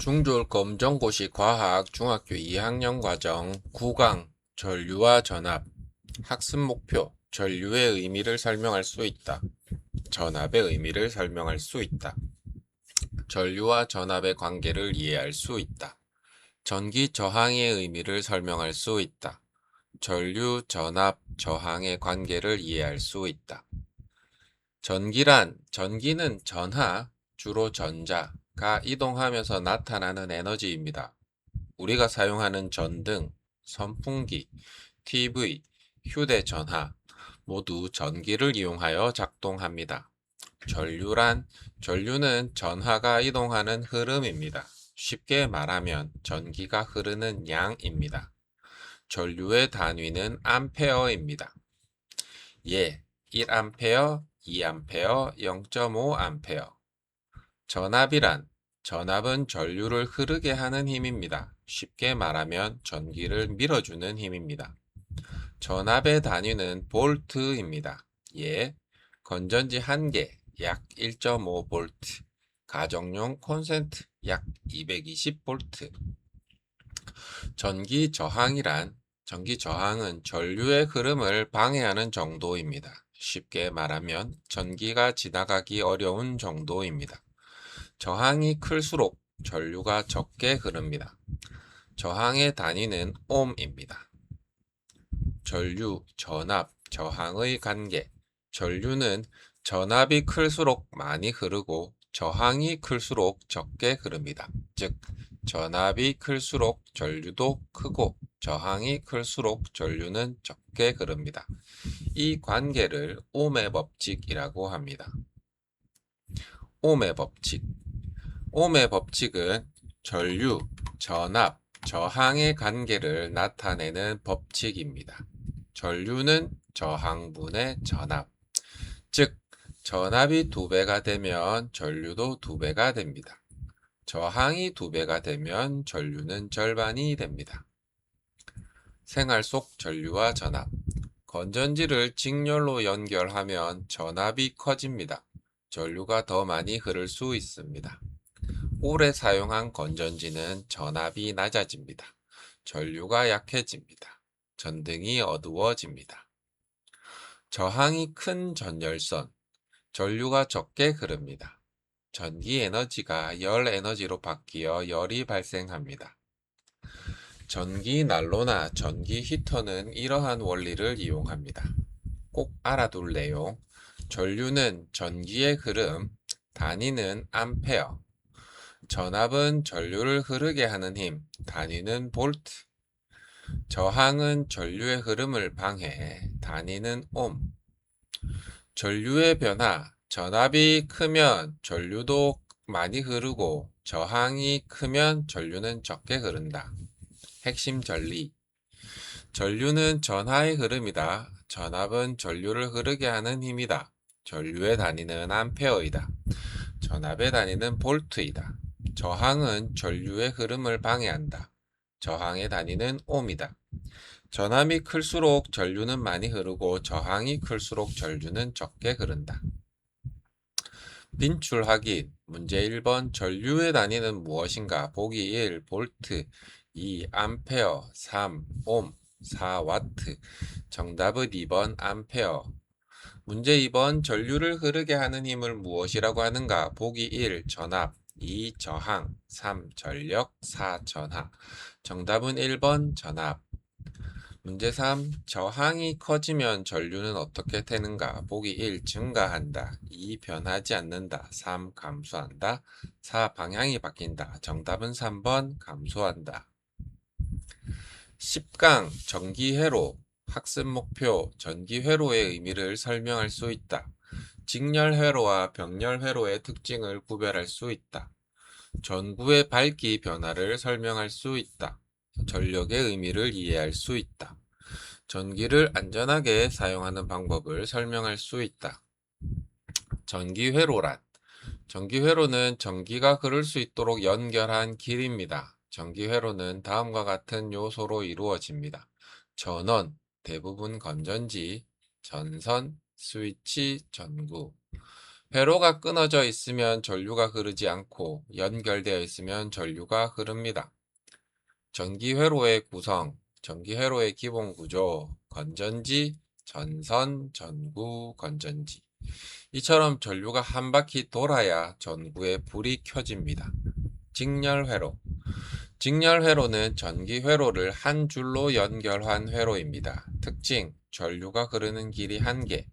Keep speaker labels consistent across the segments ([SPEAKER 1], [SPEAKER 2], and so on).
[SPEAKER 1] 중졸 검정고시 과학 중학교 2학년 과정 9강 전류와 전압. 학습 목표: 전류의 의미를 설명할 수 있다. 전압의 의미를 설명할 수 있다. 전류와 전압의 관계를 이해할 수 있다. 전기 저항의 의미를 설명할 수 있다. 전류, 전압, 저항의 관계를 이해할 수 있다. 전기는 전하, 주로 전자가 이동하면서 나타나는 에너지입니다. 우리가 사용하는 전등, 선풍기, TV, 휴대전화 모두 전기를 이용하여 작동합니다. 전류는 전하가 이동하는 흐름입니다. 쉽게 말하면 전기가 흐르는 양입니다. 전류의 단위는 암페어입니다. 예, 1암페어, 2암페어, 0.5암페어. 전압은 전류를 흐르게 하는 힘입니다. 쉽게 말하면 전기를 밀어주는 힘입니다. 전압의 단위는 볼트입니다. 예, 건전지 1개 약 1.5볼트, 가정용 콘센트 약 220볼트. 전기 저항은 전류의 흐름을 방해하는 정도입니다. 쉽게 말하면 전기가 지나가기 어려운 정도입니다. 저항이 클수록 전류가 적게 흐릅니다. 저항의 단위는 옴입니다. 전류, 전압, 저항의 관계. 전류는 전압이 클수록 많이 흐르고 저항이 클수록 적게 흐릅니다. 즉, 전압이 클수록 전류도 크고 저항이 클수록 전류는 적게 흐릅니다. 이 관계를 옴의 법칙이라고 합니다. 옴의 법칙은 전류, 전압, 저항의 관계를 나타내는 법칙입니다. 전류는 저항분의 전압, 즉 전압이 2배가 되면 전류도 2배가 됩니다. 저항이 2배가 되면 전류는 절반이 됩니다. 생활 속 전류와 전압. 건전지를 직렬로 연결하면 전압이 커집니다. 전류가 더 많이 흐를 수 있습니다. 오래 사용한 건전지는 전압이 낮아집니다. 전류가 약해집니다. 전등이 어두워집니다. 저항이 큰 전열선. 전류가 적게 흐릅니다. 전기 에너지가 열 에너지로 바뀌어 열이 발생합니다. 전기 난로나 전기 히터는 이러한 원리를 이용합니다. 꼭 알아둘 내용. 전류는 전기의 흐름, 단위는 암페어. 전압은 전류를 흐르게 하는 힘, 단위는 볼트. 저항은 전류의 흐름을 방해해, 단위는 옴. 전류의 변화. 전압이 크면 전류도 많이 흐르고 저항이 크면 전류는 적게 흐른다. 핵심 전리. 전류는 전하의 흐름이다. 전압은 전류를 흐르게 하는 힘이다. 전류의 단위는 암페어이다. 전압의 단위는 볼트이다. 저항은 전류의 흐름을 방해한다. 저항의 단위는 옴이다. 전압이 클수록 전류는 많이 흐르고 저항이 클수록 전류는 적게 흐른다. 빈출 확인. 문제 1번 전류의 단위는 무엇인가? 보기 1 볼트, 2 암페어, 3 옴, 4 와트. 정답은 2번 암페어. 문제 2번 전류를 흐르게 하는 힘을 무엇이라고 하는가? 보기 1 전압, 2 저항, 3 전력, 4 전하. 정답은 1번 전압. 문제 3. 저항이 커지면 전류는 어떻게 되는가? 보기 1. 증가한다. 2. 변하지 않는다. 3. 감소한다. 4. 방향이 바뀐다. 정답은 3번 감소한다. 10강 전기회로. 학습 목표. 전기회로의 의미를 설명할 수 있다. 직렬회로와 병렬회로의 특징을 구별할 수 있다. 전구의 밝기 변화를 설명할 수 있다. 전력의 의미를 이해할 수 있다. 전기를 안전하게 사용하는 방법을 설명할 수 있다. 전기회로란. 전기회로는 전기가 흐를 수 있도록 연결한 길입니다. 전기회로는 다음과 같은 요소로 이루어집니다. 전원, 대부분 건전지, 전선, 스위치, 전구. 회로가 끊어져 있으면 전류가 흐르지 않고 연결되어 있으면 전류가 흐릅니다. 전기회로의 구성, 전기회로의 기본 구조, 건전지, 전선, 전구, 건전지. 이처럼 전류가 한 바퀴 돌아야 전구에 불이 켜집니다. 직렬회로. 직렬회로는 전기회로를 한 줄로 연결한 회로입니다. 특징, 전류가 흐르는 길이 한 개.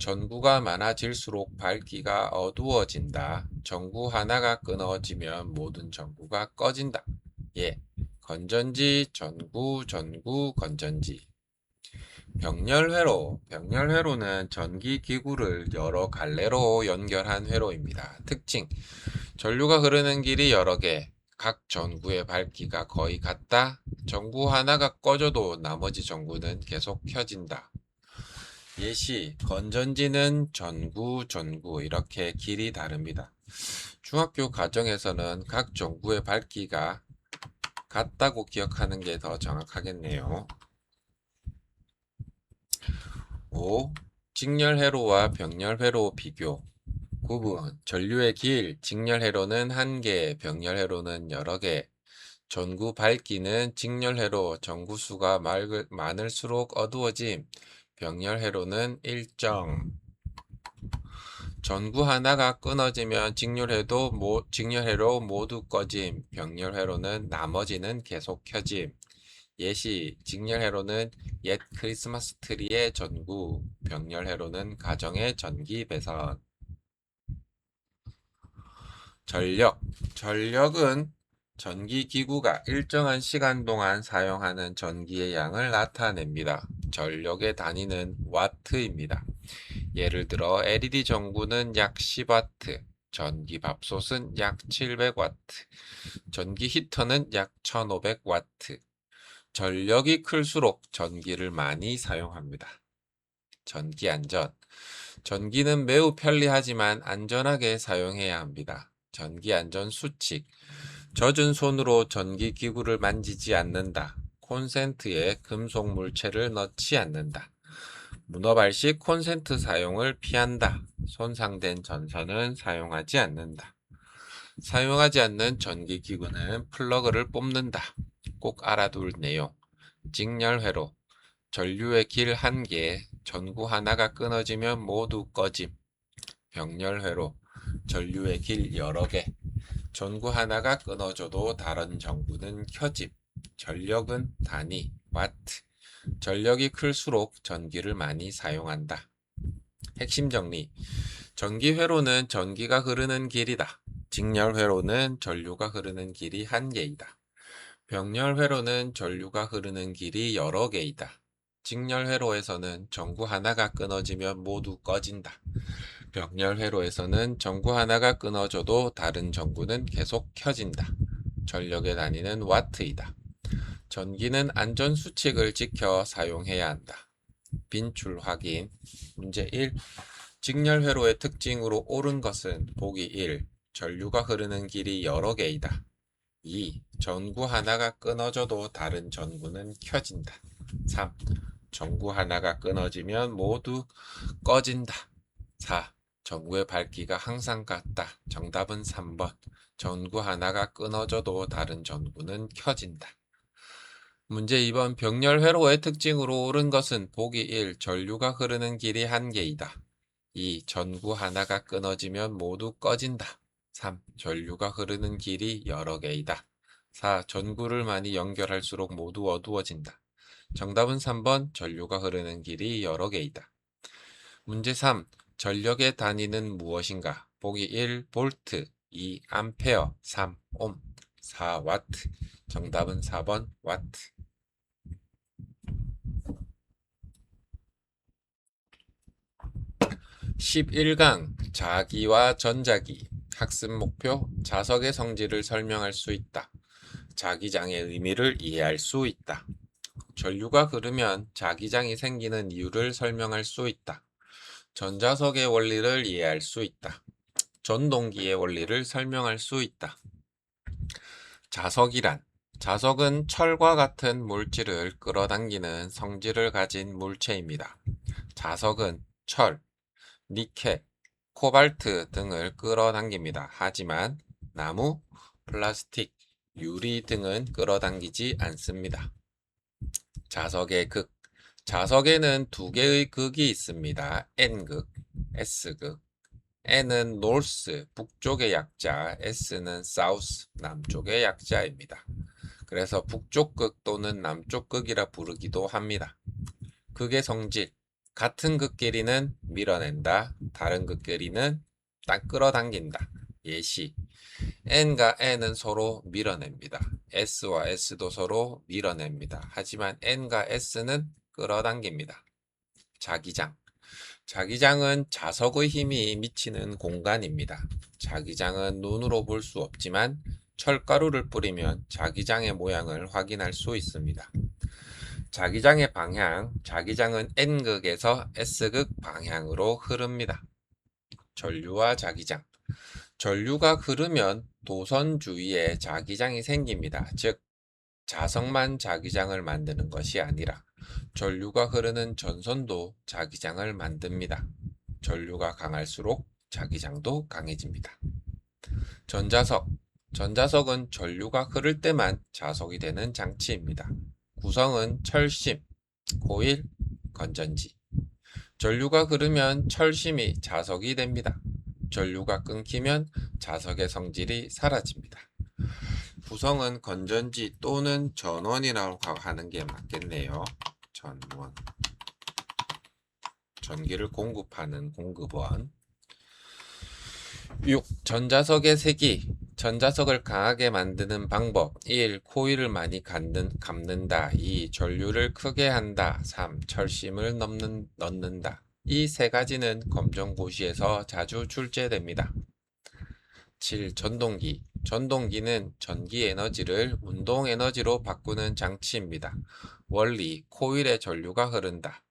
[SPEAKER 1] 전구가 많아질수록 밝기가 어두워진다. 전구 하나가 끊어지면 모든 전구가 꺼진다. 예. 건전지, 전구, 전구, 건전지. 병렬회로. 병렬회로는 전기기구를 여러 갈래로 연결한 회로입니다. 특징, 전류가 흐르는 길이 여러 개, 각 전구의 밝기가 거의 같다. 전구 하나가 꺼져도 나머지 전구는 계속 켜진다. 예시, 건전지는 전구, 전구 이렇게 길이 다릅니다. 중학교 과정에서는 각 전구의 밝기가 같다고 기억하는 게 더 정확하겠네요. 5. 직렬회로와 병렬회로 비교. 구분. 전류의 길, 직렬회로는 한 개, 병렬회로는 여러 개. 전구 밝기는 직렬회로 전구수가 많을수록 어두워짐. 병렬회로는 일정. 전구 하나가 끊어지면 직렬회로 모두 꺼짐. 병렬회로는 나머지는 계속 켜짐. 예시, 직렬회로는 옛 크리스마스 트리의 전구, 병렬회로는 가정의 전기 배선. 전력은 전기기구가 일정한 시간 동안 사용하는 전기의 양을 나타냅니다. 전력의 단위는 와트입니다. 예를 들어 LED 전구는 약 10와트, 전기밥솥은 약 700와트, 전기 히터는 약 1500와트. 전력이 클수록 전기를 많이 사용합니다. 전기 안전. 전기는 매우 편리하지만 안전하게 사용해야 합니다. 전기 안전 수칙. 젖은 손으로 전기기구를 만지지 않는다. 콘센트에 금속 물체를 넣지 않는다. 문어발식 콘센트 사용을 피한다. 손상된 전선은 사용하지 않는다. 사용하지 않는 전기기구는 플러그를 뽑는다. 꼭 알아둘 내용. 직렬회로. 전류의 길 한 개, 전구 하나가 끊어지면 모두 꺼짐. 병렬회로. 전류의 길 여러 개, 전구 하나가 끊어져도 다른 전구는 켜짐. 전력은 단위, 와트. 전력이 클수록 전기를 많이 사용한다. 핵심 정리. 전기회로는 전기가 흐르는 길이다. 직렬회로는 전류가 흐르는 길이 한 개이다. 병렬회로는 전류가 흐르는 길이 여러 개이다. 직렬회로에서는 전구 하나가 끊어지면 모두 꺼진다. 병렬회로에서는 전구 하나가 끊어져도 다른 전구는 계속 켜진다. 전력의 단위는 와트이다. 전기는 안전수칙을 지켜 사용해야 한다. 빈출 확인. 문제 1. 직렬회로의 특징으로 옳은 것은 보기 1. 전류가 흐르는 길이 여러 개이다. 2. 전구 하나가 끊어져도 다른 전구는 켜진다. 3. 전구 하나가 끊어지면 모두 꺼진다. 4. 전구의 밝기가 항상 같다. 정답은 3번. 전구 하나가 끊어져도 다른 전구는 켜진다. 문제 2번. 병렬회로의 특징으로 옳은 것은 보기 1. 전류가 흐르는 길이 한 개이다. 2. 전구 하나가 끊어지면 모두 꺼진다. 3. 전류가 흐르는 길이 여러 개이다. 4. 전구를 많이 연결할수록 모두 어두워진다. 정답은 3번. 전류가 흐르는 길이 여러 개이다. 문제 3. 전력의 단위는 무엇인가? 보기 1. 볼트, 2. 암페어, 3. 옴, 4. 와트. 정답은 4번. 와트. 11강 자기와 전자기. 학습 목표. 자석의 성질을 설명할 수 있다. 자기장의 의미를 이해할 수 있다. 전류가 흐르면 자기장이 생기는 이유를 설명할 수 있다. 전자석의 원리를 이해할 수 있다. 전동기의 원리를 설명할 수 있다. 자석이란, 자석은 철과 같은 물질을 끌어당기는 성질을 가진 물체입니다. 자석은 철, 니켈, 코발트 등을 끌어당깁니다. 하지만 나무, 플라스틱, 유리 등은 끌어당기지 않습니다. 자석의 극. 자석에는 두 개의 극이 있습니다. N극, S극. N은 north, 북쪽의 약자, S는 south, 남쪽의 약자입니다. 그래서 북쪽 극 또는 남쪽 극이라 부르기도 합니다. 극의 성질. 같은 극끼리는 밀어낸다. 다른 극끼리는 딱 끌어당긴다. 예시. N과 N은 서로 밀어냅니다. S와 S도 서로 밀어냅니다. 하지만 N과 S는 끌어당깁니다. 자기장. 자기장은 자석의 힘이 미치는 공간입니다. 자기장은 눈으로 볼 수 없지만 철가루를 뿌리면 자기장의 모양을 확인할 수 있습니다. 자기장의 방향. 자기장은 N극에서 S극 방향으로 흐릅니다. 전류와 자기장. 전류가 흐르면 도선 주위에 자기장이 생깁니다. 즉, 자석만 자기장을 만드는 것이 아니라 전류가 흐르는 전선도 자기장을 만듭니다. 전류가 강할수록 자기장도 강해집니다. 전자석. 전자석은 전류가 흐를 때만 자석이 되는 장치입니다. 구성은 철심, 코일, 건전지. 전류가 흐르면 철심이 자석이 됩니다. 전류가 끊기면 자석의 성질이 사라집니다. 구성은 건전지 또는 전원이라고 하는 게 맞겠네요. 전원. 전기를 공급하는 공급원. 6. 전자석의 세기. 전자석을 강하게 만드는 방법. 1. 코일을 많이 감는다. 2. 전류를 크게 한다. 3. 철심을 넣는다. 이 세 가지는 검정고시에서 자주 출제됩니다. 7. 전동기. 전동기는 전기 에너지를 운동 에너지로 바꾸는 장치입니다. 원리. 코일에 전류가 흐른다.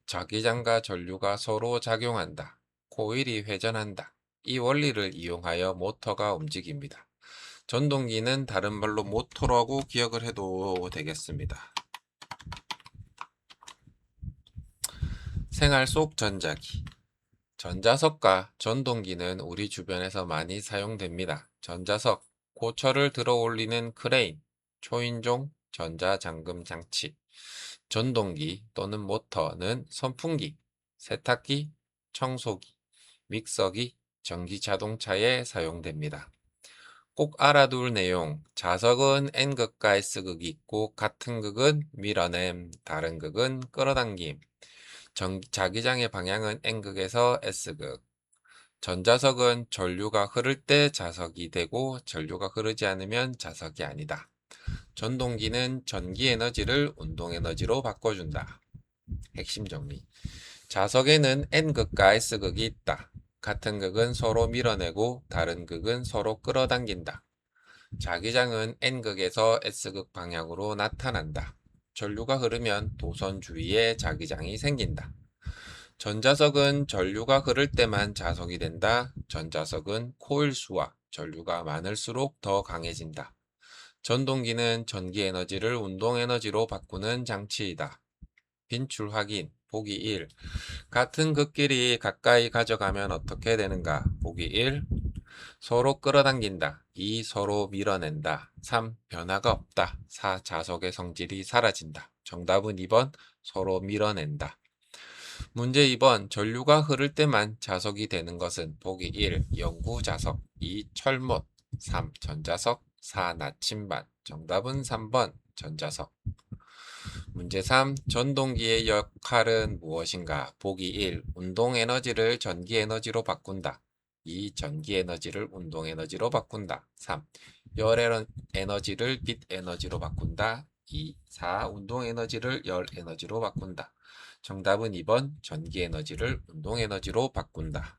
[SPEAKER 1] 자기장과 전류가 서로 작용한다. 코일이 회전한다. 이 원리를 이용하여 모터가 움직입니다. 전동기는 다른 말로 모터라고 기억을 해도 되겠습니다. 생활 속 전자기. 전자석과 전동기는 우리 주변에서 많이 사용됩니다. 전자석, 고철을 들어 올리는 크레인, 초인종, 전자잠금 장치. 전동기 또는 모터는 선풍기, 세탁기, 청소기, 믹서기, 전기자동차에 사용됩니다. 꼭 알아둘 내용. 자석은 N극과 S극이 있고 같은 극은 밀어냄, 다른 극은 끌어당김. 자기장의 방향은 N극에서 S극. 전자석은 전류가 흐를 때 자석이 되고 전류가 흐르지 않으면 자석이 아니다. 전동기는 전기 에너지를 운동 에너지로 바꿔준다. 핵심 정리. 자석에는 N극과 S극이 있다. 같은 극은 서로 밀어내고 다른 극은 서로 끌어당긴다. 자기장은 N극에서 S극 방향으로 나타난다. 전류가 흐르면 도선 주위에 자기장이 생긴다. 전자석은 전류가 흐를 때만 자석이 된다. 전자석은 코일 수와 전류가 많을수록 더 강해진다. 전동기는 전기 에너지를 운동 에너지로 바꾸는 장치이다. 빈출 확인. 보기 1. 같은 극끼리 가까이 가져가면 어떻게 되는가? 보기 1. 서로 끌어당긴다. 2. 서로 밀어낸다. 3. 변화가 없다. 4. 자석의 성질이 사라진다. 정답은 2번 서로 밀어낸다. 문제 2번 전류가 흐를 때만 자석이 되는 것은 보기 1. 영구자석. 2. 철못. 3. 전자석. 4. 나침반. 정답은 3번 전자석. 문제 3. 전동기의 역할은 무엇인가? 보기 1. 운동 에너지를 전기 에너지로 바꾼다. 2. 전기 에너지를 운동 에너지로 바꾼다. 3. 열 에너지를 빛 에너지로 바꾼다. 2. 4. 운동 에너지를 열 에너지로 바꾼다. 정답은 2번 전기 에너지를 운동 에너지로 바꾼다.